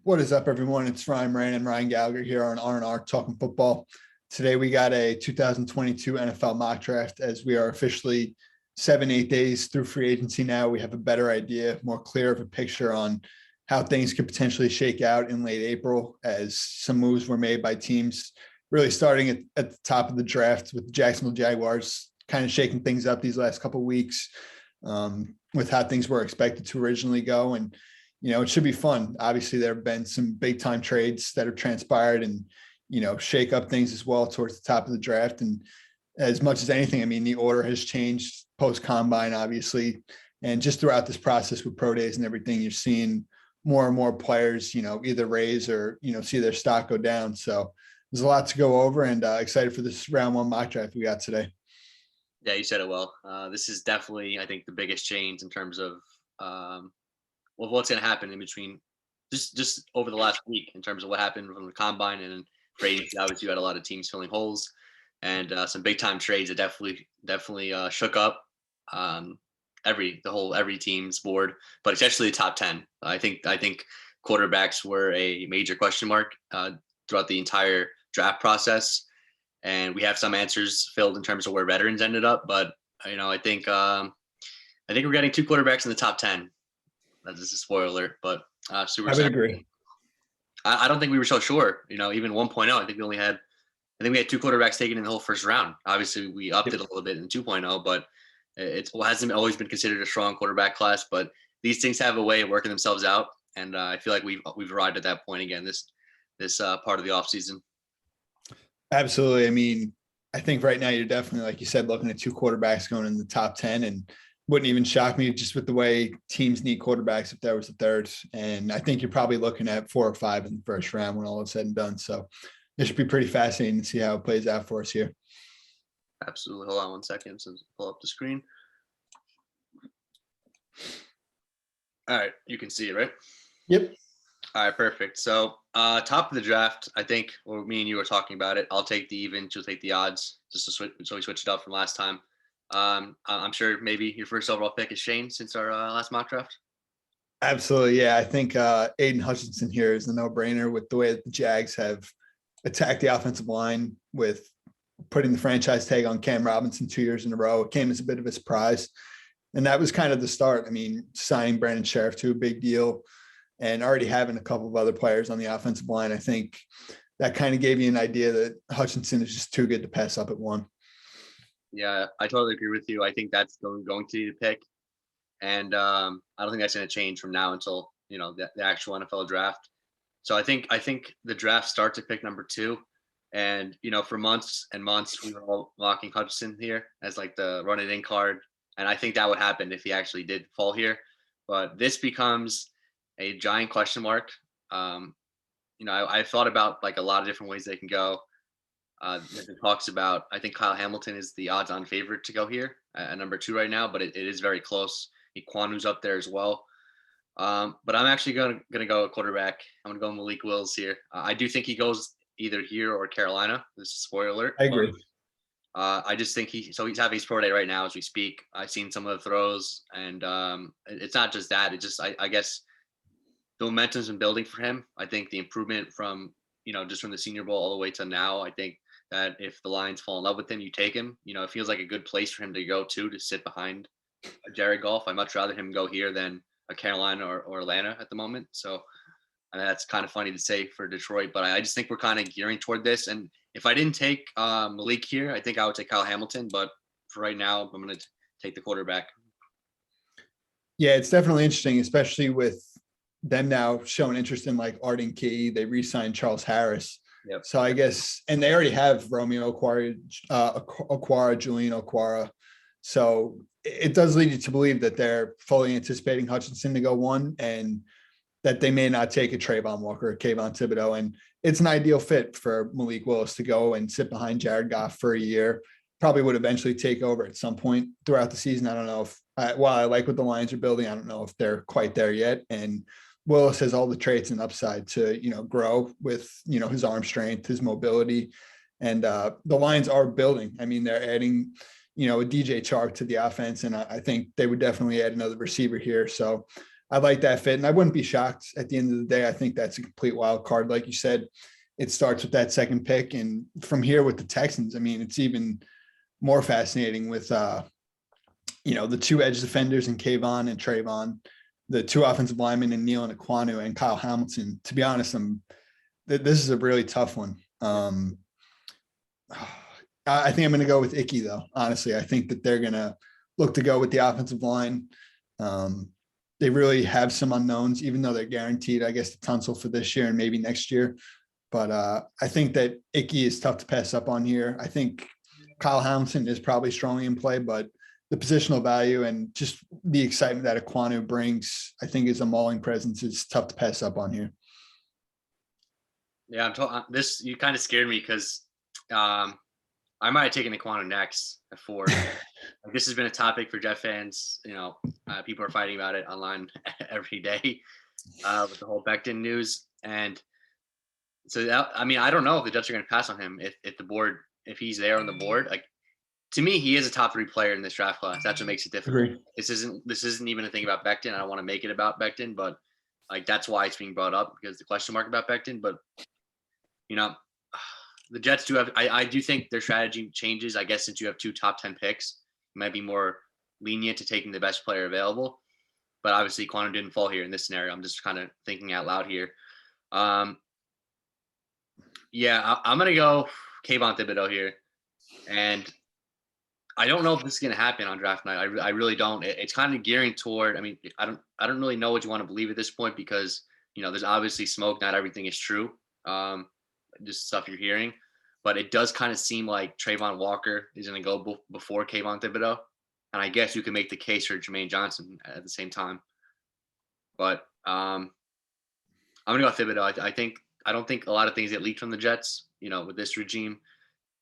What is up, everyone? It's Ryan Moran and Ryan Gallagher here on R&R Talking Football. Today, we got a 2022 NFL mock draft as we are officially 7-8 days through free agency now. We have a better idea, more clear of a picture on how things could potentially shake out in late April as some moves were made by teams really starting at the top of the draft with the Jacksonville Jaguars kind of shaking things up these last couple of weeks with how things were expected to originally go. And it should be fun. Obviously, there have been some big time trades that have transpired and, shake up things as well towards the top of the draft. And as much as anything, the order has changed post combine, obviously. And just throughout this process with pro days and everything, you're seeing more and more players, either raise or, see their stock go down. So there's a lot to go over and excited for this round one mock draft we got today. Yeah, you said it well. This is definitely, I think, the biggest change in terms of, what's going to happen in between just over the last week in terms of what happened from the combine and trades. Obviously, you had a lot of teams filling holes and some big time trades that definitely shook up every team's board, but especially the top 10. I think quarterbacks were a major question mark throughout the entire draft process, and we have some answers filled in terms of where veterans ended up. But I think we're getting two quarterbacks in the top 10. That's just a spoiler alert, but super. I would agree. I don't think we were so sure. Even 1.0, I think we had two quarterbacks taken in the whole first round. Obviously, we upped it a little bit in 2.0, but it hasn't always been considered a strong quarterback class. But these things have a way of working themselves out, and I feel like we've arrived at that point again this part of the offseason. Absolutely. I think right now you're definitely, like you said, looking at two quarterbacks going in the top 10, and wouldn't even shock me just with the way teams need quarterbacks if there was a third. And I think you're probably looking at 4 or 5 in the first round when all is said and done. So it should be pretty fascinating to see how it plays out for us here. Absolutely. Hold on one second so pull up the screen. All right. You can see it, right? Yep. All right, perfect. So top of the draft, I think, or me and you were talking about it. I'll take the even, you'll take the odds, just to switch, so we switched it up from last time. I'm sure maybe your first overall pick is Shane since our last mock draft. Absolutely. Yeah. I think Aiden Hutchinson here is the no-brainer with the way that the Jags have attacked the offensive line with putting the franchise tag on Cam Robinson 2 years in a row. It came as a bit of a surprise. And that was kind of the start. Signing Brandon Sheriff to a big deal and already having a couple of other players on the offensive line, I think that kind of gave you an idea that Hutchinson is just too good to pass up at 1. Yeah, I totally agree with you. I think that's going to be the pick. And I don't think that's going to change from now until, the actual NFL draft. So I think the draft starts at pick number 2. And, for months and months, we were all mocking Hutchinson here as like the run it in card. And I think that would happen if he actually did fall here. But this becomes a giant question mark. I thought about like a lot of different ways they can go. It talks about, I think Kyle Hamilton is the odds-on favorite to go here at number 2 right now, but it is very close. Ikwanu's up there as well. But I'm actually going to go a quarterback. I'm going to go Malik Wills here. I do think he goes either here or Carolina. This is a spoiler alert. I agree. I just think he's having his pro day right now as we speak. I've seen some of the throws, and it's not just that. It just, I guess the momentum's been building for him. I think the improvement from, just from the Senior Bowl all the way to now, I think that if the Lions fall in love with him, you take him. It feels like a good place for him to go to sit behind Jared Goff. I'd much rather him go here than a Carolina or Atlanta at the moment. So that's kind of funny to say for Detroit, but I just think we're kind of gearing toward this. And if I didn't take Malik here, I think I would take Kyle Hamilton. But for right now, I'm going to take the quarterback. Yeah, it's definitely interesting, especially with them now showing interest in like Arden Key. They re-signed Charles Harris. Yep. So I guess, and they already have Romeo Okwara, Julian Okwara. So it does lead you to believe that they're fully anticipating Hutchinson to go 1 and that they may not take a Trayvon Walker or Kayvon Thibodeau. And it's an ideal fit for Malik Willis to go and sit behind Jared Goff for a year. Probably would eventually take over at some point throughout the season. I don't know if, while I like what the Lions are building, I don't know if they're quite there yet. And Willis has all the traits and upside to, grow with, his arm strength, his mobility. And the Lions are building. They're adding, a DJ Chark to the offense. And I think they would definitely add another receiver here. So I like that fit, and I wouldn't be shocked at the end of the day. I think that's a complete wild card. Like you said, it starts with that second pick. And from here with the Texans, I mean, it's even more fascinating with, the two edge defenders in Kayvon and Trayvon, the two offensive linemen in Neal and Aquanu and Kyle Hamilton. To be honest, this is a really tough one. I think I'm going to go with Icky, though. Honestly, I think that they're going to look to go with the offensive line. They really have some unknowns, even though they're guaranteed, I guess, the Tunsil for this year and maybe next year. But I think that Icky is tough to pass up on here. I think Kyle Hamilton is probably strongly in play, but the positional value and just the excitement that Aquanu brings, I think, is a mauling presence. It's tough to pass up on here. Yeah, this you kind of scared me because I might have taken Aquanu next at 4. This has been a topic for Jet fans. People are fighting about it online every day with the whole Becton news. And so I don't know if the Jets are going to pass on him if he's there on the board. Like, to me, he is a top 3 player in this draft class. That's what makes it difficult. Agreed. This isn't even a thing about Becton. I don't want to make it about Becton, but like that's why it's being brought up, because the question mark about Becton. But the Jets do have. I do think their strategy changes. I guess since you have 2 top 10 picks, you might be more lenient to taking the best player available. But obviously, Quantum didn't fall here in this scenario. I'm just kind of thinking out loud here. I'm gonna go Kayvon Thibodeau here, and I don't know if this is gonna happen on draft night. I really don't. It's kind of gearing toward. I mean, I don't really know what you want to believe at this point, because there's obviously smoke. Not everything is true. Just stuff you're hearing, but it does kind of seem like Trayvon Walker is going to go before Kayvon Thibodeau, and I guess you can make the case for Jermaine Johnson at the same time. But I'm going to go Thibodeau. I don't think a lot of things get leaked from the Jets, with this regime,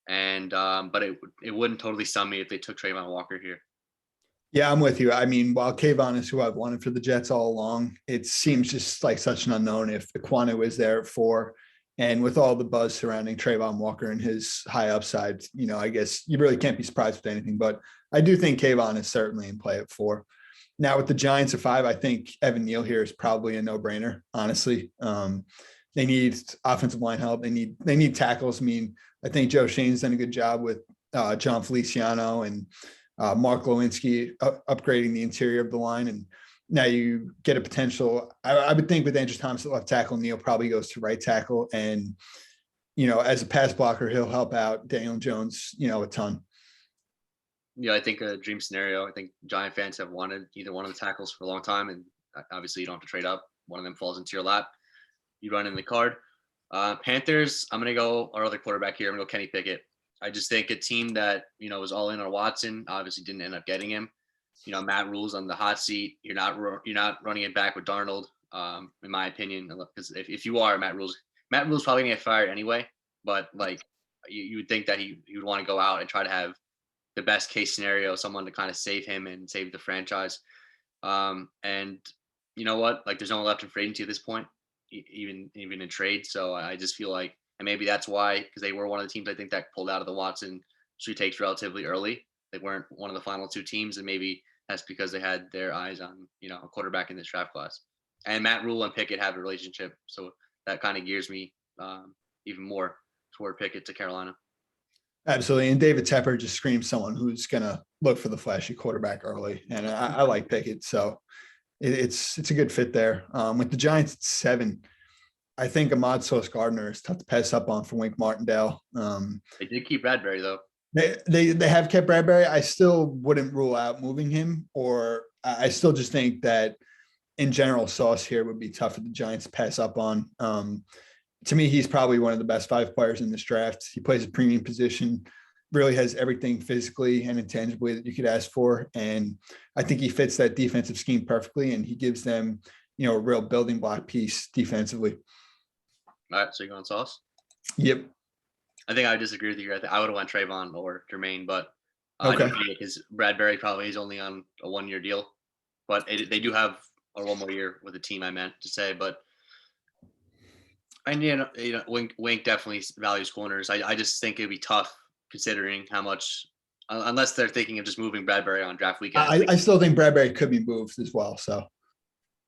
and but it wouldn't totally stun me if they took Trayvon Walker here. Yeah, I'm with you. I mean, while Kayvon is who I've wanted for the Jets all along, it seems just like such an unknown if Aquanu is there at 4. And with all the buzz surrounding Trayvon Walker and his high upside, I guess you really can't be surprised with anything. But I do think Kayvon is certainly in play at 4. Now with the Giants at 5, I think Evan Neal here is probably a no-brainer, honestly. They need offensive line help. They need tackles. I mean, I think Joe Shane's done a good job with John Feliciano and Mark Lewinsky upgrading the interior of the line. And now you get a potential. I would think with Andrew Thomas at left tackle, Neal probably goes to right tackle. And, as a pass blocker, he'll help out Daniel Jones, a ton. Yeah, I think a dream scenario. I think Giant fans have wanted either one of the tackles for a long time. And obviously you don't have to trade up. One of them falls into your lap. You run in the card. Panthers, I'm going to go our other quarterback here. I'm going to go Kenny Pickett. I just think a team that, was all in on Watson, obviously didn't end up getting him. Matt Rule's on the hot seat. You're not running it back with Darnold, in my opinion. Because if you are Matt Rule's probably gonna get fired anyway. But like you would think that he would want to go out and try to have the best case scenario, someone to kind of save him and save the franchise. And you know what? Like there's no one left in free agency at this point, even in trade. So I just feel like, and maybe that's why, because they were one of the teams I think that pulled out of the Watson street takes relatively early. They weren't one of the final 2 teams, and maybe that's because they had their eyes on, a quarterback in this draft class. And Matt Rule and Pickett have a relationship. So that kind of gears me even more toward Pickett to Carolina. Absolutely. And David Tepper just screams someone who's going to look for the flashy quarterback early. And I like Pickett. So it's a good fit there. With the Giants at 7, I think Ahmad Sauce Gardner is tough to pass up on for Wink Martindale. They did keep Bradbury, though. They have kept Bradbury. I still wouldn't rule out moving him, or I still just think that in general, Sauce here would be tough for the Giants to pass up on. To me, he's probably one of the best 5 players in this draft. He plays a premium position, really has everything physically and intangibly that you could ask for. And I think he fits that defensive scheme perfectly, and he gives them, a real building block piece defensively. All right, so you're going Sauce? Yep. I think I would disagree with you. I would have went Trayvon or Jermaine, but okay. Because Bradbury probably is only on a 1-year deal, but they do have one more year with the team. I meant to say, but Wink definitely values corners. I just think it'd be tough considering how much, unless they're thinking of just moving Bradbury on draft weekend. I still think Bradbury could be moved as well. So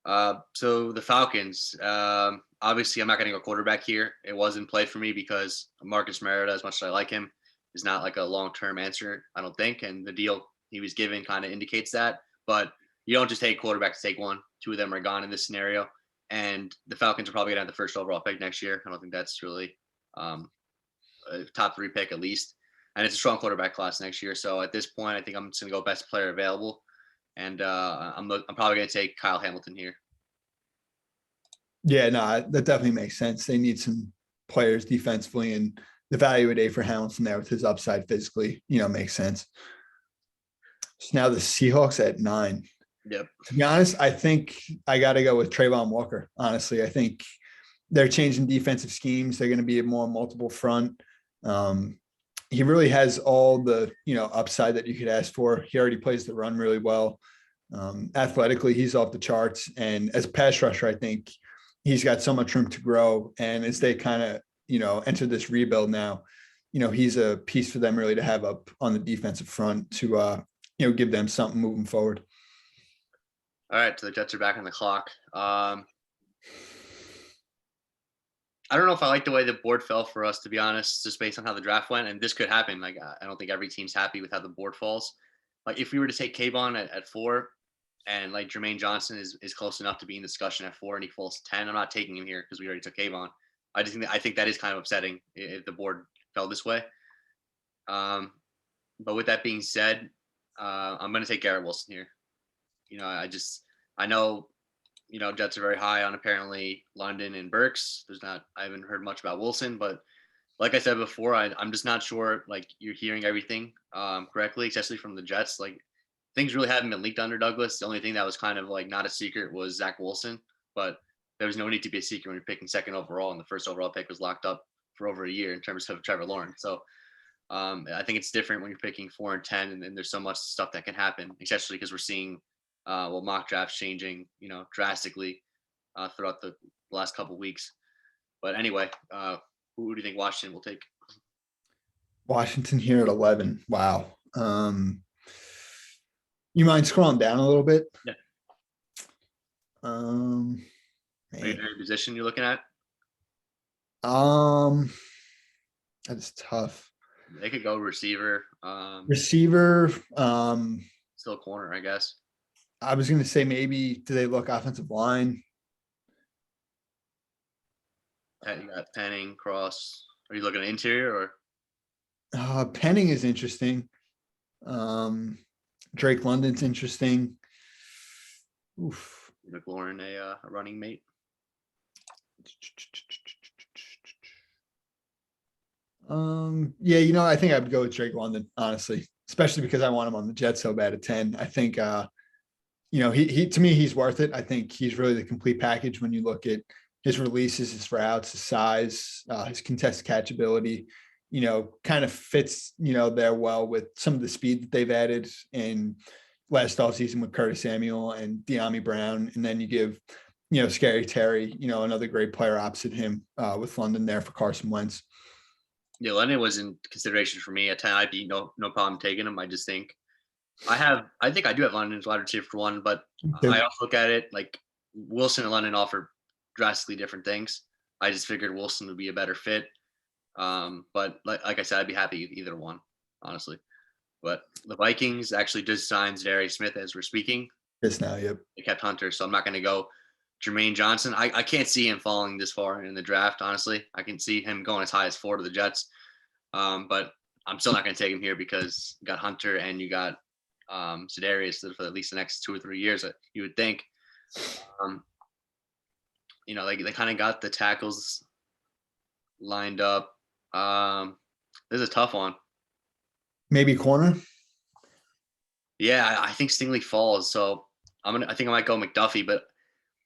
So the Falcons, obviously I'm not going to go quarterback here. It wasn't played for me because Marcus Mariota, as much as I like him, is not like a long-term answer, I don't think. And the deal he was given kind of indicates that. But you don't just take quarterback to take one. Two of them are gone in this scenario. And the Falcons are probably going to have the first overall pick next year. I don't think that's really a top 3 pick at least. And it's a strong quarterback class next year. So at this point, I think I'm just going to go best player available. And I'm probably going to take Kyle Hamilton here. Yeah, no, that definitely makes sense. They need some players defensively, and the value a day for Hamilton there with his upside physically, makes sense. So now the Seahawks at 9. Yep. To be honest, I think I got to go with Trayvon Walker. Honestly, I think they're changing defensive schemes. They're going to be a more multiple front. He really has all the, upside that you could ask for. He already plays the run really well. Athletically, he's off the charts. And as a pass rusher, I think he's got so much room to grow. And as they kind of, enter this rebuild now, he's a piece for them really to have up on the defensive front to, give them something moving forward. All right, so the Jets are back on the clock. I don't know if I like the way the board fell for us, to be honest, just based on how the draft went. And this could happen. Like, I don't think every team's happy with how the board falls. Like, if we were to take Kayvon at 4, and like Jermaine Johnson is close enough to be in discussion at 4, and he falls to 10, I'm not taking him here because we already took Kayvon. I think that is kind of upsetting if the board fell this way. But with that being said, I'm going to take Garrett Wilson here. I know, Jets are very high on apparently London and Burks. I haven't heard much about Wilson, but like I said before, I'm just not sure, like, you're hearing everything correctly, especially from the Jets. Like, things really haven't been leaked under Douglas. The only thing that was kind of like not a secret was Zach Wilson, but there was no need to be a secret when you're picking 2nd overall, and the 1st overall pick was locked up for over a year in terms of Trevor Lawrence. So I think it's different when you're picking 4 and 10, and there's so much stuff that can happen, especially because we're seeing mock drafts changing, drastically throughout the last couple of weeks. But anyway, who do you think Washington will take? Washington here at 11. Wow. You mind scrolling down a little bit? Yeah. Any position you're looking at? That is tough. They could go receiver. Receiver. Still corner, I guess. I was going to say maybe do they look offensive line? You got Penning, Cross. Are you looking at interior or? Penning is interesting. Drake London's interesting. Oof. McLaurin, a running mate. Yeah, I think I would go with Drake London, honestly, especially because I want him on the Jets so bad at 10. I think, he to me, he's worth it. I think he's really the complete package when you look at his releases, his routes, his size, his contested catch ability, kind of fits, there well with some of the speed that they've added in last offseason with Curtis Samuel and De'Ami Brown. And then you give, Scary Terry, another great player opposite him with London there for Carson Wentz. Yeah, London was in consideration for me at 10. I'd be no problem taking him. I just think I think I do have London as wide receiver for 1, but I also look at it like Wilson and London offer drastically different things. I just figured Wilson would be a better fit. But like I said, I'd be happy with either one, honestly. But the Vikings actually just signed Darius Smith as we're speaking. Yes, now, yep. They kept Hunter, so I'm not going to go Jermaine Johnson. I can't see him falling this far in the draft, honestly. I can see him going as high as 4 to the Jets. But I'm still not going to take him here because you got Hunter and you got Za'Darius for at least the next 2 or 3 years, you would think. They kind of got the tackles lined up. This is a tough one. Maybe corner. Yeah, I think Stingley falls. So I think I might go McDuffie, but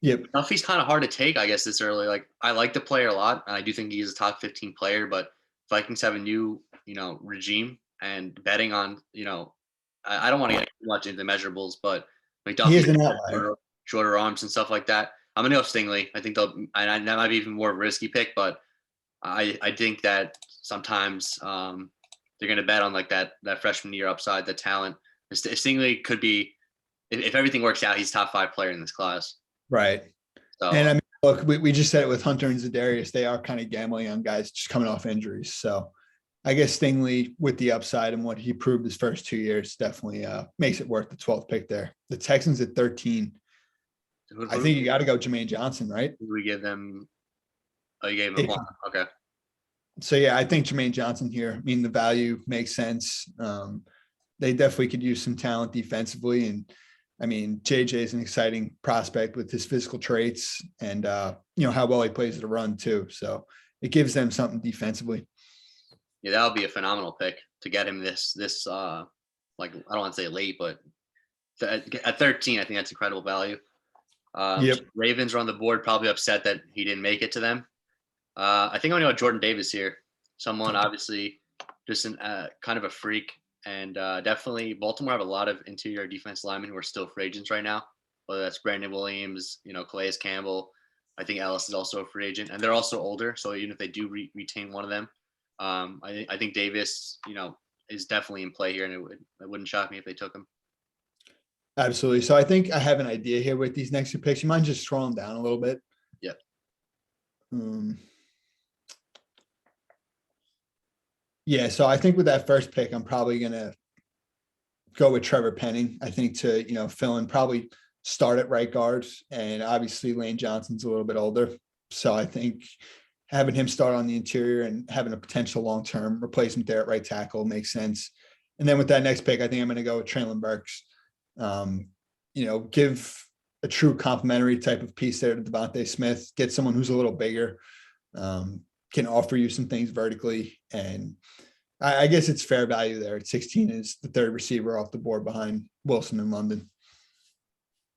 yep. McDuffie's kind of hard to take, I guess, this early. Like, I like the player a lot, and I do think he's a top 15 player, but Vikings have a new, regime, and betting on, I don't want to get too much into measurables, but McDuffie, shorter arms and stuff like that. I'm going to go Stingley. I think that might be even more of a risky pick, but I think that sometimes they're going to bet on like that freshman year upside, the talent. Stingley could be, if everything works out, he's top 5 player in this class. Right. And So I mean, look, we just said it with Hunter and Za'Darius. They are kind of gambling on guys just coming off injuries. So I guess Stingley, with the upside and what he proved his first 2 years, definitely makes it worth the 12th pick there. The Texans at 13. I think you got to go Jermaine Johnson, right? who do we give them? Oh, you gave him one. Okay. So yeah, I think Jermaine Johnson here. I mean, the value makes sense. They definitely could use some talent defensively, and I mean, JJ is an exciting prospect with his physical traits and how well he plays the run too. So it gives them something defensively. Yeah, that would be a phenomenal pick to get him this like, I don't want to say late, but at 13, I think that's incredible value. Yep. Ravens are on the board, probably upset that he didn't make it to them. I think I'm going to go Jordan Davis here. Someone obviously just kind of a freak. And definitely Baltimore have a lot of interior defense linemen who are still free agents right now, whether that's Brandon Williams, Calais Campbell. I think Ellis is also a free agent, and they're also older. So even if they do retain one of them, I think Davis, is definitely in play here, and it wouldn't shock me if they took him. Absolutely. So I think I have an idea here with these next two picks. You mind just scrolling down a little bit? Yep. Yeah, so I think with that first pick, I'm probably going to go with Trevor Penning. I think to, fill in, probably start at right guard. And obviously Lane Johnson's a little bit older. So I think having him start on the interior and having a potential long-term replacement there at right tackle makes sense. And then with that next pick, I think I'm going to go with Traylon Burks. Give a true complementary type of piece there to Devontae Smith, get someone who's a little bigger, can offer you some things vertically. And I guess it's fair value there at 16 is the third receiver off the board behind Wilson in London.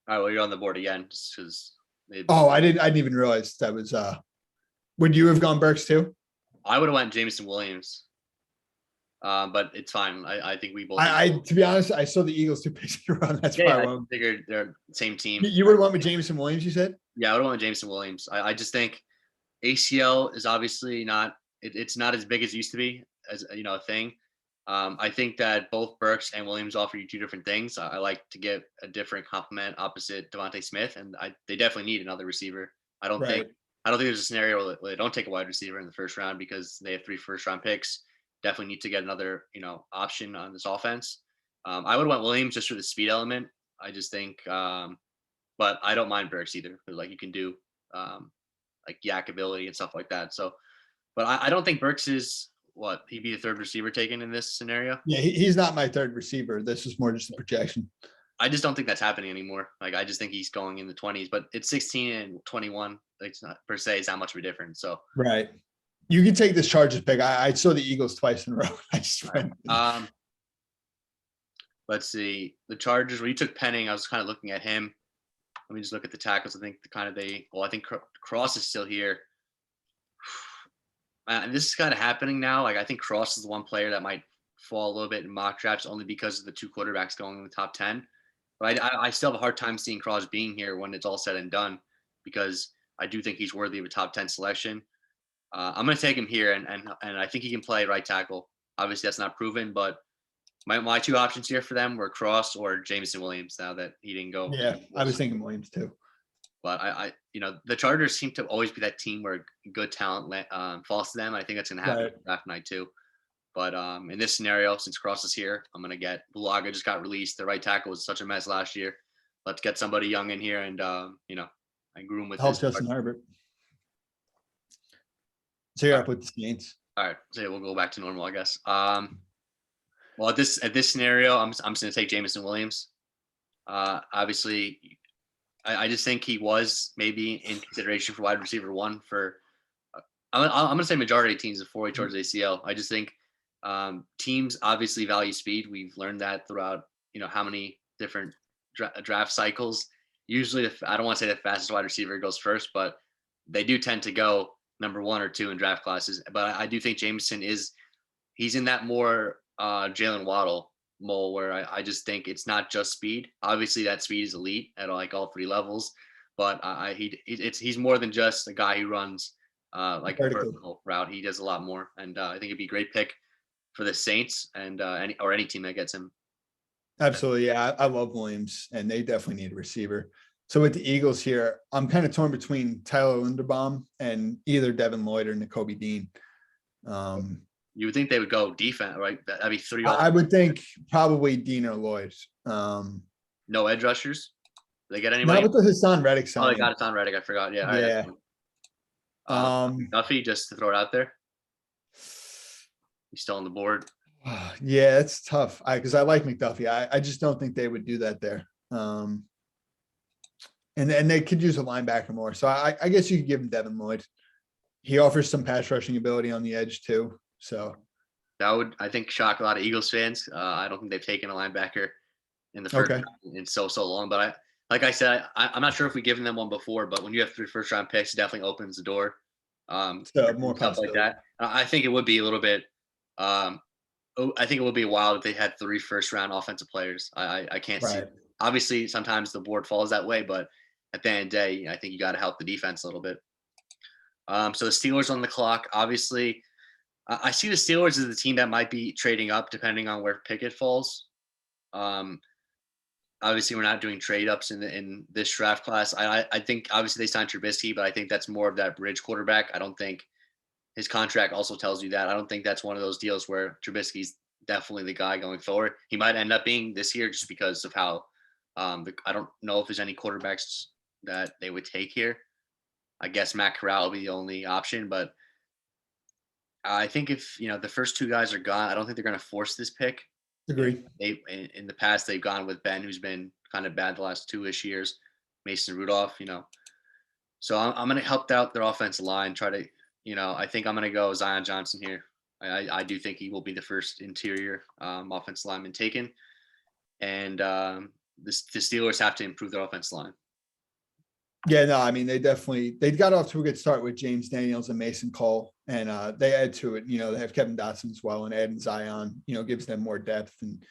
All right, well, you're on the board again just because. I didn't even realize that was. Would you have gone Burks too? I would have went Jamison Williams, but it's fine. I think we both. To be honest, I saw the Eagles 2 picks in a row. That's why I figured they're the same team. You would have went with Jamison Williams, you said? Yeah, I would have went with Jamison Williams. I just think ACL is obviously not. It's not as big as it used to be as a thing. I think that both Burks and Williams offer you two different things. I like to get a different complement opposite Devontae Smith, and they definitely need another receiver. I don't think there's a scenario where they don't take a wide receiver in the first round because they have 3 first-round picks. Definitely need to get another option on this offense. I would have went Williams just for the speed element. I just think, but I don't mind Burks either. Like you can do like yak ability and stuff like that. So, but I don't think Burks is. He'd be the third receiver taken in this scenario? Yeah, he's not my third receiver. This is more just a projection. I just don't think that's happening anymore. Like, I just think he's going in the 20s, but it's 16 and 21. It's not per se is that much of a difference. So right. You can take this Chargers pick. I saw the Eagles twice in a row. I just let's see. The Chargers, when you took Penning, I was kind of looking at him. Let me just look at the tackles. I think I think Cross is still here. And this is kind of happening now. Like, I think Cross is the one player that might fall a little bit in mock drafts only because of the 2 quarterbacks going in the top 10. But I still have a hard time seeing Cross being here when it's all said and done because I do think he's worthy of a top 10 selection. I'm going to take him here, and I think he can play right tackle. Obviously, that's not proven, but my 2 options here for them were Cross or Jamison Williams now that he didn't go. Yeah, I was thinking Williams too. But the Chargers seem to always be that team where good talent falls to them. I think that's going to happen draft night too. But in this scenario, since Cross is here, I'm going to get Bulaga just got released. The right tackle was such a mess last year. Let's get somebody young in here and, I grew him with help Justin Herbert. So you're up with the Saints. All right. So we'll go back to normal, I guess. Well, at this scenario, I'm just going to take Jamison Williams. Obviously, I just think he was maybe in consideration for wide receiver 1 for I'm going to say majority of teams before he towards ACL. I just think teams obviously value speed. We've learned that throughout, how many different draft cycles. Usually, I don't want to say the fastest wide receiver goes first, but they do tend to go number 1 or 2 in draft classes. But I do think Jamison he's in that more Jalen Waddle mold where I just think it's not just speed. Obviously, that speed is elite at like all 3 levels, but he's more than just a guy who runs like a vertical route. He does a lot more, and I think it'd be a great pick for the Saints and any team that gets him. Absolutely, yeah. I love Williams, and they definitely need a receiver. So with the Eagles here, I'm kind of torn between Tyler Linderbaum and either Devin Lloyd or Nakobe Dean. You would think they would go defense, right? That'd be three. I would think probably Dean or Lloyd. No edge rushers. Did they get Not anybody? with the Hassan Reddick Oh, signing. they got it on Reddick. I forgot. Yeah. Yeah. Duffy, just to throw it out there. He's still on the board. Yeah, it's tough. Because I like McDuffie. I just don't think they would do that there. And they could use a linebacker more. So I guess you could give him Devin Lloyd. He offers some pass rushing ability on the edge too. So that would, I think, shock a lot of Eagles fans. I don't think they've taken a linebacker in the first round in so long. But like I said, I'm not sure if we've given them one before. But when you have 3 first-round picks, it definitely opens the door. So more stuff like that. I think it would be a little bit. I think it would be wild if they had 3 first-round offensive players. I can't see. Obviously, sometimes the board falls that way, but at the end of the day, I think you got to help the defense a little bit. So the Steelers on the clock. Obviously, I see the Steelers as the team that might be trading up depending on where Pickett falls. Obviously, we're not doing trade ups in this draft class. I think obviously they signed Trubisky, but I think that's more of that bridge quarterback. I don't think his contract also tells you that. I don't think that's one of those deals where Trubisky's definitely the guy going forward. He might end up being this year just because of how I don't know if there's any quarterbacks that they would take here. I guess Matt Corral will be the only option, but I think if the first 2 guys are gone, I don't think they're going to force this pick. Agree. They in the past they've gone with Ben, who's been kind of bad the last 2-ish years. Mason Rudolph, So I'm going to help out their offensive line. Try to, I think I'm going to go Zion Johnson here. I do think he will be the first interior offensive lineman taken, and the Steelers have to improve their offensive line. Yeah, no, I mean, they got off to a good start with James Daniels and Mason Cole, and they add to it. They have Kevin Dotson as well, and adding Zion, gives them more depth. And,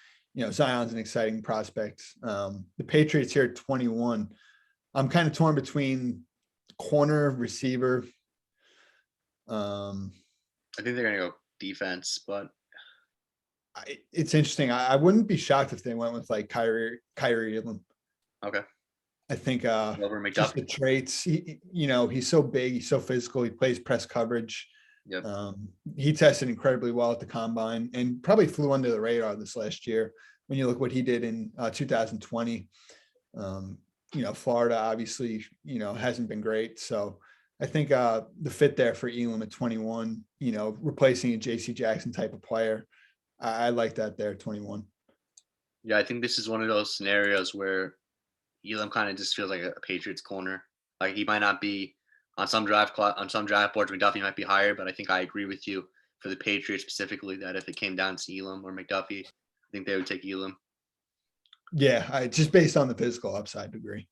Zion's an exciting prospect. The Patriots here at 21. I'm kind of torn between corner, receiver. I think they're going to go defense, but it's interesting. I wouldn't be shocked if they went with like Kyrie Elam. Okay. I think over just the traits, he's so big, he's so physical, he plays press coverage. Yep. He tested incredibly well at the combine and probably flew under the radar this last year. When you look what he did in 2020, Florida obviously, hasn't been great. So I think the fit there for Elam at 21, replacing a JC Jackson type of player. I like that there at 21. Yeah, I think this is one of those scenarios where Elam kind of just feels like a Patriots corner. Like he might not be on some draft boards. McDuffie might be higher, but I think I agree with you for the Patriots specifically that if it came down to Elam or McDuffie, I think they would take Elam. Yeah, just based on the physical upside, agree.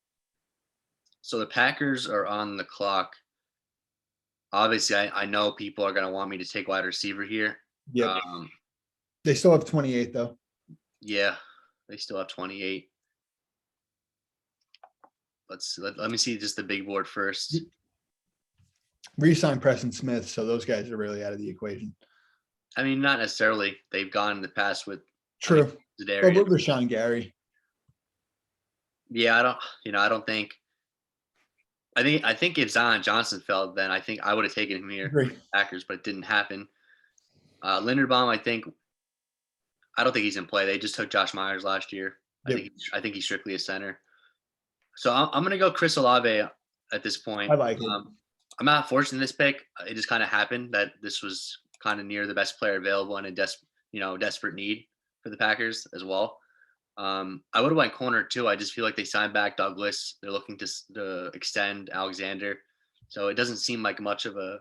So the Packers are on the clock. Obviously, I know people are going to want me to take wide receiver here. Yeah. They still have 28 though. Yeah, they still have 28. Let me see just the big board first. Re-sign Preston Smith, so those guys are really out of the equation. I mean, not necessarily. They've gone in the past with True. Zadarius. But with Rashawn Gary. Yeah, I don't think. I think if Zion Johnson fell, then I think I would have taken him here, Packers, but it didn't happen. Linderbaum, I don't think he's in play. They just took Josh Myers last year. Yep. I think he's strictly a center. So I'm going to go Chris Olave at this point. I like it. I'm not forcing this pick. It just kind of happened that this was kind of near the best player available and a desperate need for the Packers as well. I would have went corner too. I just feel like they signed back Douglas. They're looking to extend Alexander. So it doesn't seem like much of a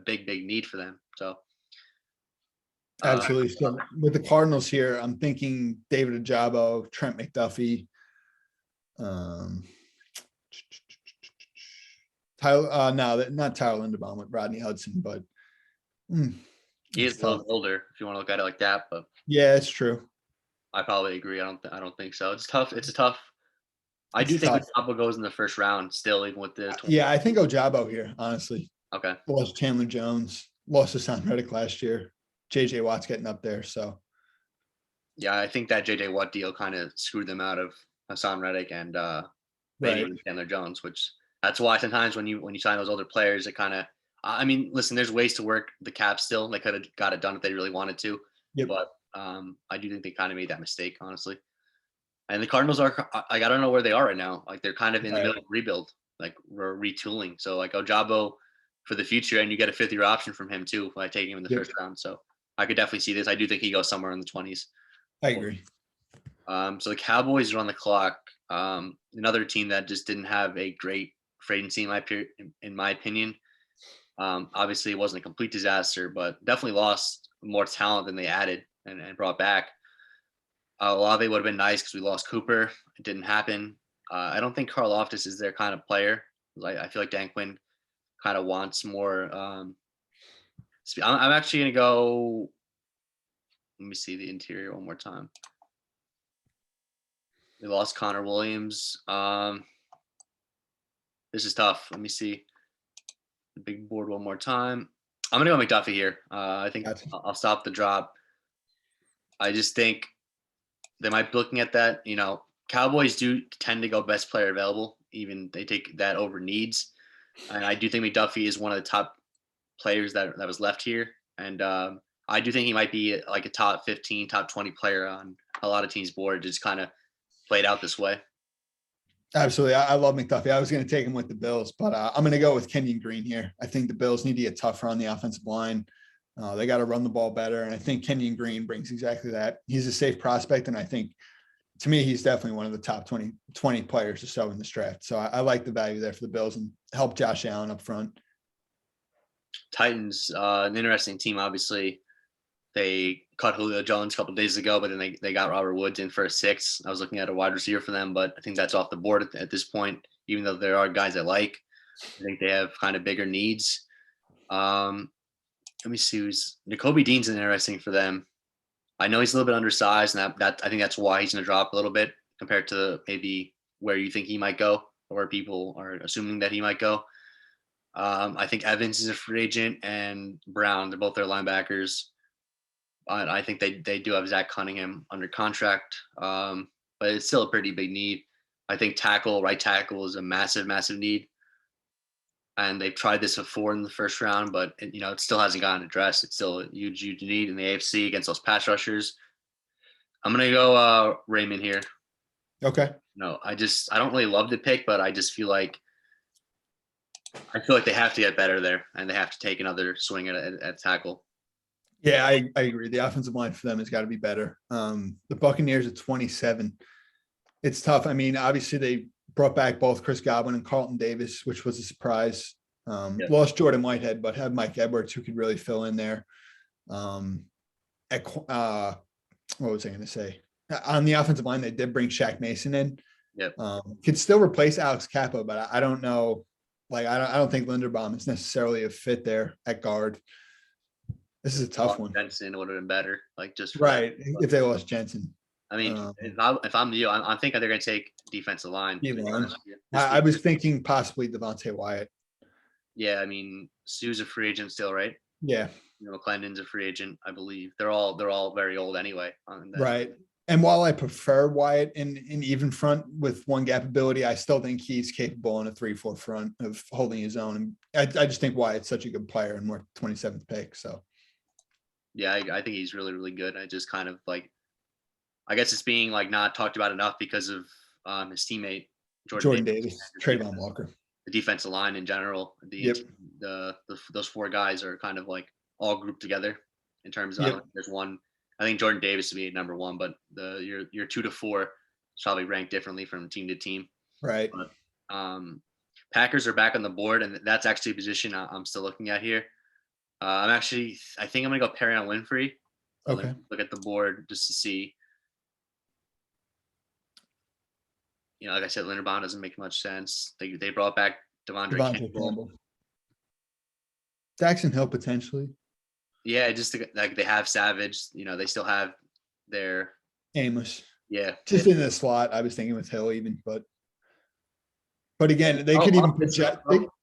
big need for them. So absolutely. So with the Cardinals here, I'm thinking David Ojabo, Trent McDuffie, Tyler. No, not Tyler Linderbaum with Rodney Hudson, but he is a little older if you want to look at it like that. But yeah, it's true. I probably agree. I don't think so. It's tough. It's a tough. I do think Ojabo goes in the first round still, even with the. Yeah, I think Ojabo here, honestly. Okay. Lost Chandler Jones, lost Hassan Reddick last year. JJ Watt's getting up there, so. Yeah, I think that JJ Watt deal kind of screwed them out of Hassan Reddick and maybe Right. even Chandler Jones, which that's why sometimes when you sign those older players, it kind of, I mean, listen, there's ways to work the cap still. They could have got it done if they really wanted to, Yep. but I do think they kind of made that mistake, honestly. And the Cardinals are, I don't know where they are right now. Like they're kind of in the middle of rebuild, like we're retooling. So like Ojabo for the future, and you get a 5th-year option from him too by taking him in the first round. So I could definitely see this. I do think he goes somewhere in the 20s. I agree. So the Cowboys are on the clock. Another team that just didn't have a great free agency in my opinion. Obviously, it wasn't a complete disaster, but definitely lost more talent than they added and brought back. Olave would have been nice because we lost Cooper. It didn't happen. I don't think Carl Loftus is their kind of player. I feel like Dan Quinn kind of wants more. I'm actually going to go. Let me see the interior one more time. We lost Connor Williams. This is tough. Let me see the big board one more time. I'm going to go McDuffie here. I think I'll stop the drop. I just think they might be looking at that. Cowboys do tend to go best player available. Even they take that over needs. And I do think McDuffie is one of the top players that was left here. And I do think he might be like a top 15, top 20 player on a lot of teams' board. Just kind of played out this way. Absolutely. I love McDuffie. I was going to take him with the Bills, but I'm going to go with Kenyon Green here. I think the Bills need to get tougher on the offensive line. They got to run the ball better. And I think Kenyon Green brings exactly that. He's a safe prospect. And I think, to me, he's definitely one of the top 20 players to sell in this draft. So I like the value there for the Bills and help Josh Allen up front. Titans, an interesting team, obviously. They cut Julio Jones a couple of days ago, but then they got Robert Woods in for a 6. I was looking at a wide receiver for them, but I think that's off the board at this point, even though there are guys I like. I think they have kind of bigger needs. Let me see who's Nakobe Dean's interesting for them. I know he's a little bit undersized, and that I think that's why he's going to drop a little bit compared to maybe where you think he might go or where people are assuming that he might go. I think Evans is a free agent, and Brown, they're both their linebackers. I think they do have Zach Cunningham under contract, but it's still a pretty big need. I think right tackle is a massive, massive need. And they've tried this before in the first round, but it still hasn't gotten addressed. It's still a huge, huge need in the AFC against those pass rushers. I'm going to go Raymond here. Okay. No, I don't really love the pick, but I just feel like they have to get better there, and they have to take another swing at tackle. Yeah, I agree. The offensive line for them has got to be better. The Buccaneers at 27. It's tough. I mean, obviously they brought back both Chris Godwin and Carlton Davis, which was a surprise. Lost Jordan Whitehead, but had Mike Edwards, who could really fill in there. What was I going to say? On the offensive line, they did bring Shaq Mason in. Yep. Could still replace Alex Kappa, but I don't know. Like, I don't think Linderbaum is necessarily a fit there at guard. This is a tough one. Jensen would have been better, just right if they lost Jensen. I mean, if I'm you, I'm thinking they're going to take defensive line. I was thinking possibly Devontae Wyatt. Yeah, I mean, Sue's a free agent still, right? Yeah. McClendon's a free agent, I believe. They're all very old anyway. Right. And while I prefer Wyatt in even front with one gap ability, I still think he's capable in a 3-4 front of holding his own. And I just think Wyatt's such a good player and we're 27th pick. So. Yeah, I think he's really, really good. I just kind of I guess it's being not talked about enough because of his teammate Jordan Davis, Trayvon Walker. The defensive line in general. Those 4 guys are kind of all grouped together in terms of there's one. I think Jordan Davis would be number 1, but your 2 to 4 is probably ranked differently from team to team. Right. But, Packers are back on the board, and that's actually a position I'm still looking at here. I think I'm going to go Perrion Winfrey. Okay. Look at the board just to see. Like I said, Linderbaum doesn't make much sense. They brought back Devontae Campbell. Daxton Hill potentially. Yeah, just they have Savage. They still have their Amos. Yeah, just in the slot. I was thinking with Hill even, but again, they could even put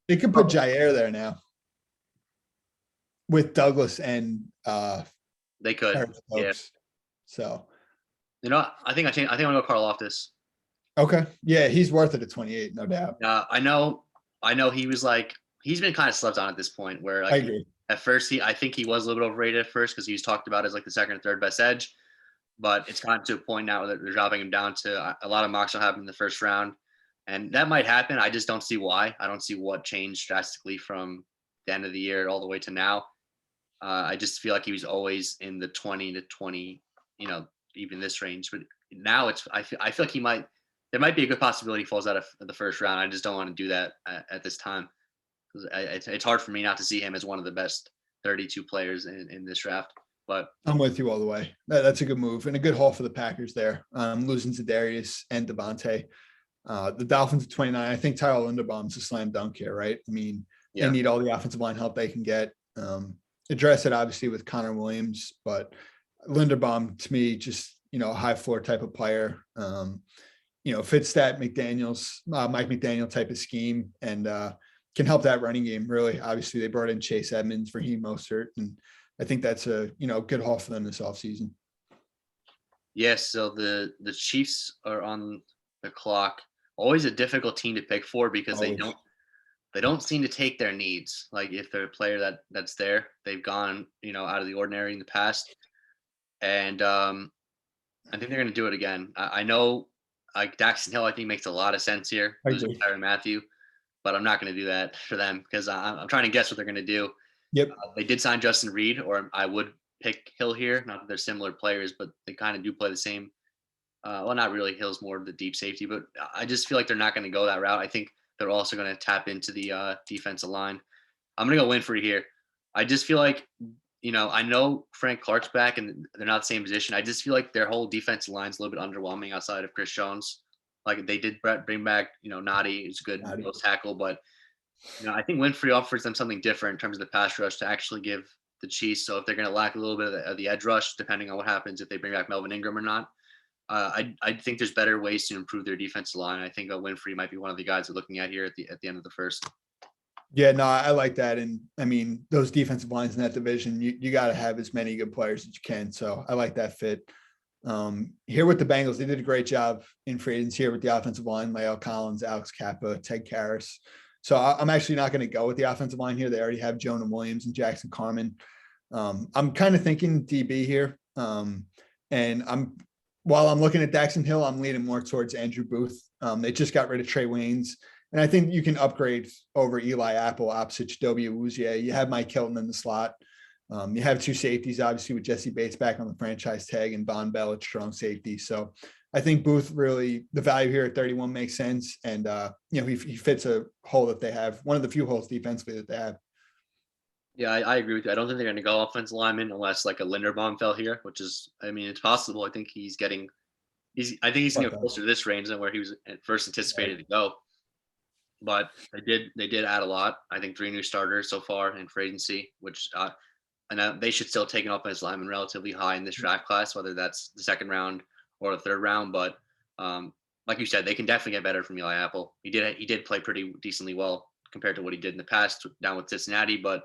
they could put Jair there now with Douglas and they could. Yeah. So I think I'm gonna go Karl Loftus. Okay. Yeah, he's worth it at 28, no doubt. I know he's been kind of slept on at this point where I like agree. at first I think he was a little bit overrated at first because he was talked about as like the second or third best edge, but it's gotten to a point now that they're dropping him down to a lot of mocks will happen in the first round. And that might happen. I just don't see why. I don't see what changed drastically from the end of the year all the way to now. I just feel like he was always in the 20 to 20, even this range. But now I feel like there might be a good possibility he falls out of the first round. I just don't want to do that at this time. It's hard for me not to see him as one of the best 32 players in this draft. But I'm with you all the way. That's a good move and a good haul for the Packers there. Losing to Darius and Devontae. The Dolphins at 29. I think Tyler Linderbaum's a slam dunk here, right? I mean, They need all the offensive line help they can get. Address it obviously with Connor Williams, but Linderbaum to me, just, a high floor type of player. Fits that Mike McDaniel type of scheme and can help that running game. Really, obviously they brought in Chase Edmonds, Raheem Mostert, and I think that's a good haul for them this offseason. Yes, so the Chiefs are on the clock. Always a difficult team to pick for because they don't seem to take their needs. Like if they're a player that's there, they've gone out of the ordinary in the past, and I think they're going to do it again. I know like Daxton Hill, I think makes a lot of sense here. Losing Tyrann Mathieu, but I'm not going to do that for them because I'm trying to guess what they're going to do. Yep. They did sign Justin Reed, or I would pick Hill here. Not that they're similar players, but they kind of do play the same. Well, not really. Hill's more of the deep safety, but I just feel like they're not going to go that route. I think they're also going to tap into the defensive line. I'm going to go Winfrey here. I just feel like, I know Frank Clark's back and they're not the same position. I just feel like their whole defensive line's a little bit underwhelming outside of Chris Jones. Like they did bring back, Noddy is good nose tackle, but I think Winfrey offers them something different in terms of the pass rush to actually give the Chiefs. So if they're going to lack a little bit of the edge rush, depending on what happens, if they bring back Melvin Ingram or not, I think there's better ways to improve their defensive line. I think Winfrey might be one of the guys we're looking at here at the end of the first. Yeah, no, I like that. And I mean, those defensive lines in that division, you got to have as many good players as you can. So I like that fit. Here with the Bengals, they did a great job in free agency here with the offensive line, La'el Collins, Alex Kappa, Ted Karras. So I'm actually not going to go with the offensive line here. They already have Jonah Williams and Jackson Carman. I'm kind of thinking DB here. And while I'm looking at Daxton Hill, I'm leaning more towards Andrew Booth. They just got rid of Trey Waynes. And I think you can upgrade over Eli Apple opposite W. Uzier. You have Mike Hilton in the slot. You have two safeties, obviously, with Jesse Bates back on the franchise tag and Von Bell at strong safety. So I think Booth really, the value here at 31 makes sense. And, he fits a hole that they have, one of the few holes defensively that they have. Yeah, I agree with you. I don't think they're going to go offensive lineman unless like a Linderbaum fell here, which is, it's possible. I think he's going to get closer to this range than where he was at first anticipated to go. But they did add a lot. I think 3 new starters so far in free agency, which and they should still take an offensive lineman relatively high in this draft class, whether that's the second round or the third round. But like you said, they can definitely get better from Eli Apple. He did play pretty decently well compared to what he did in the past down with Cincinnati. But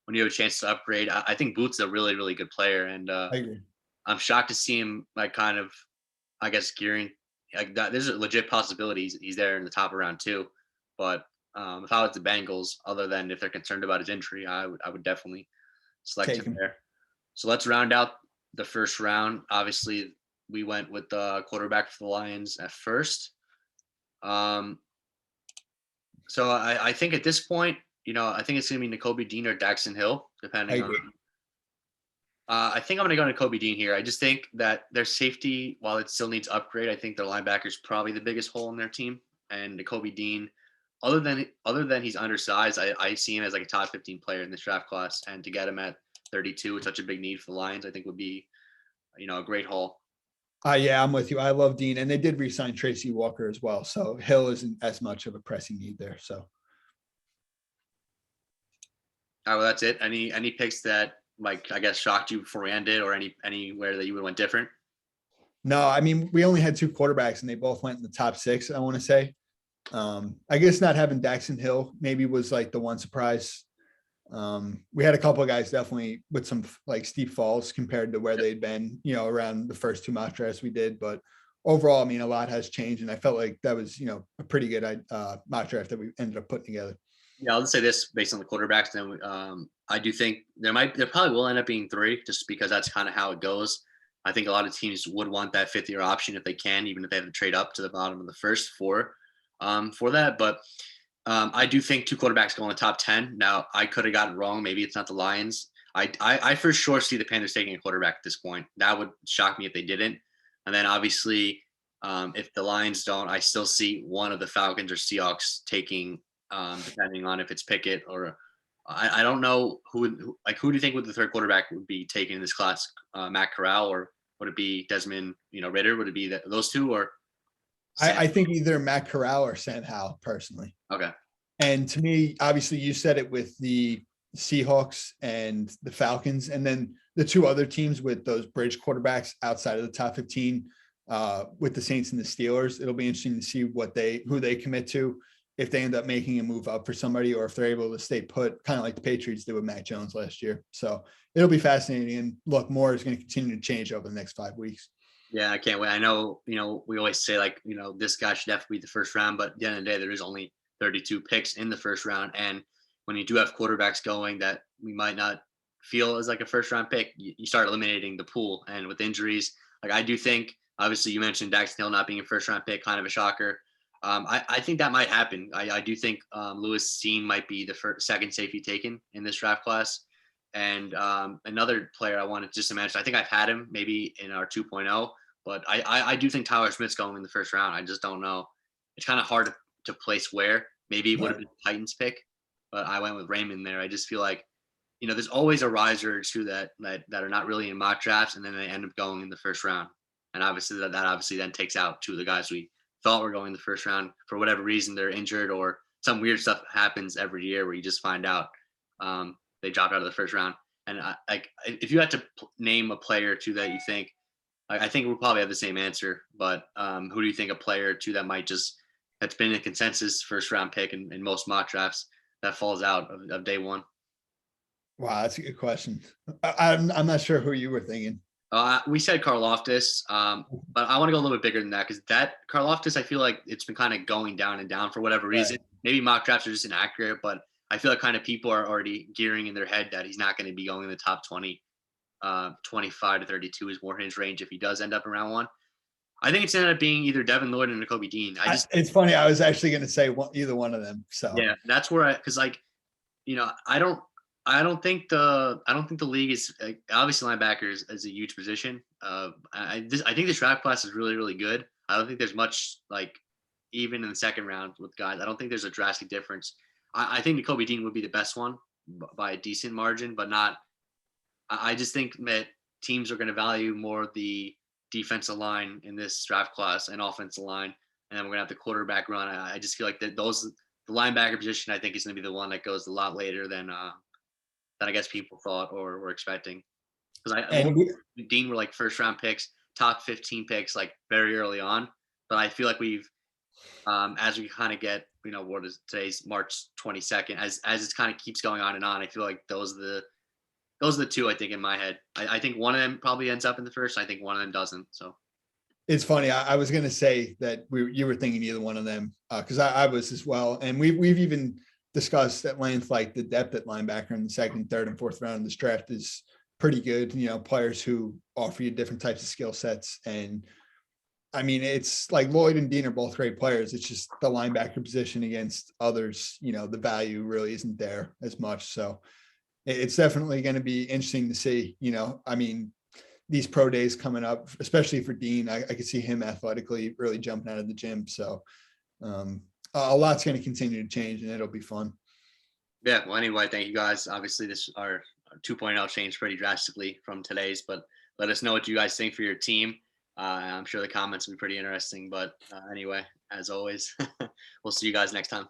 when you have a chance to upgrade, I think Booth's a really, really good player. And I'm shocked to see him like kind of, I guess, gearing like that. There's a legit possibility he's there in the top of round 2. But if I was the Bengals, other than if they're concerned about his injury, I would definitely select him there. So let's round out the first round. Obviously, we went with the quarterback for the Lions at first. So I think at this point, I think it's going to be Nakobe Dean or Daxton Hill, depending on. I think I'm going to go Nakobe Dean here. I just think that their safety, while it still needs upgrade, I think their linebacker is probably the biggest hole in their team. And Nakobe Dean, other than he's undersized, I see him as like a top 15 player in this draft class. And to get him at 32 with such a big need for the Lions, I think would be, a great haul. Yeah, I'm with you. I love Dean, and they did re-sign Tracy Walker as well. So Hill isn't as much of a pressing need there. So. All right, well, that's it. Any picks that I guess shocked you before we ended, or anywhere that you would have went different? No, we only had 2 quarterbacks, and they both went in the top 6. I want to say. I guess not having Daxton Hill maybe was like the one surprise. We had a couple of guys definitely with some like steep falls compared to where they'd been, around the first 2 mock drafts we did. But overall, I mean, a lot has changed, and I felt like that was, a pretty good mock draft that we ended up putting together. Yeah, I'll just say this based on the quarterbacks. Then I do think there probably will end up being 3, just because that's kind of how it goes. I think a lot of teams would want that 5th-year option if they can, even if they have to trade up to the bottom of the first for that. But I do think 2 quarterbacks go in the top 10. Now, I could have gotten wrong. Maybe it's not the Lions. I for sure see the Panthers taking a quarterback at this point. That would shock me if they didn't. And then obviously, if the Lions don't, I still see one of the Falcons or Seahawks taking, depending on if it's Pickett or I don't know who do you think would the 3rd quarterback would be taken in this class? Matt Corral, or would it be Desmond, Ritter? Would it be those 2 or? I think either Matt Corral or Sam Howell personally. Okay. And to me, obviously, you said it with the Seahawks and the Falcons, and then the 2 other teams with those bridge quarterbacks outside of the top 15, with the Saints and the Steelers. It'll be interesting to see who they commit to, if they end up making a move up for somebody, or if they're able to stay put, kind of like the Patriots did with Mac Jones last year. So it'll be fascinating. And look, more is going to continue to change over the next 5 weeks. Yeah, I can't wait. I know, we always say this guy should definitely be the first round, but at the end of the day, there is only 32 picks in the first round. And when you do have quarterbacks going that we might not feel as like a first round pick, you start eliminating the pool. And with injuries, I do think, obviously you mentioned Dax Hill not being a first round pick, kind of a shocker. I think that might happen. I do think Lewis Cine might be the second safety taken in this draft class. And another player I wanted just to mention, I think I've had him maybe in our 2.0, but I do think Tyler Smith's going in the first round. I just don't know. It's kind of hard to place where. Maybe it would have been the Titans pick, but I went with Raymond there. I just feel like, there's always a riser or 2 that are not really in mock drafts, and then they end up going in the first round. And obviously that obviously then takes out 2 of the guys we thought were going in the first round. For whatever reason, they're injured or some weird stuff happens every year where you just find out they dropped out of the first round. And if you had to name a player or 2 that you think, I think we'll probably have the same answer, but who do you think a player or 2 that might that's been a consensus first round pick in most mock drafts that falls out of day 1? Wow, that's a good question. I'm not sure who you were thinking. We said Karlaftis, but I want to go a little bit bigger than that, because that Karlaftis, I feel like it's been kind of going down and down for whatever reason. Right. Maybe mock drafts are just inaccurate, but I feel like kind of people are already gearing in their head that he's not going to be going in the top 20. 25 to 32 is more his range if he does end up in round 1. I think it's ended up being either Devin Lloyd or Nakobe Dean. It's funny. I was actually going to say either one of them. So yeah, that's where I don't think the league is obviously linebackers is a huge position. I think this draft class is really, really good. I don't think there's much even in the second round with guys. I don't think there's a drastic difference. I think Nakobe Dean would be the best one by a decent margin, but not. I just think that teams are going to value more the defensive line in this draft class and offensive line, and then we're going to have the quarterback run. I just feel like the linebacker position, I think, is going to be the one that goes a lot later than I guess people thought or were expecting. Because Dean were first round picks, top 15 picks, very early on. But I feel like we've, as we kind of get, what is today's March 22nd, as it kind of keeps going on and on, I feel like those are the 2 I think in my head. I think one of them probably ends up in the first. I think one of them doesn't. So it's funny. I was going to say that you were thinking either one of them, because I was as well. And we've even discussed at length, the depth at linebacker in the second, third, and fourth round of this draft is pretty good. Players who offer you different types of skill sets. And I mean, it's Lloyd and Dean are both great players. It's just the linebacker position against others, the value really isn't there as much. So it's definitely going to be interesting to see, I mean, these pro days coming up, especially for Dean, I could see him athletically really jumping out of the gym. So a lot's going to continue to change, and it'll be fun. Yeah. Well, anyway, thank you guys. Obviously our 2.0 changed pretty drastically from today's, but let us know what you guys think for your team. I'm sure the comments will be pretty interesting, but anyway, as always, we'll see you guys next time.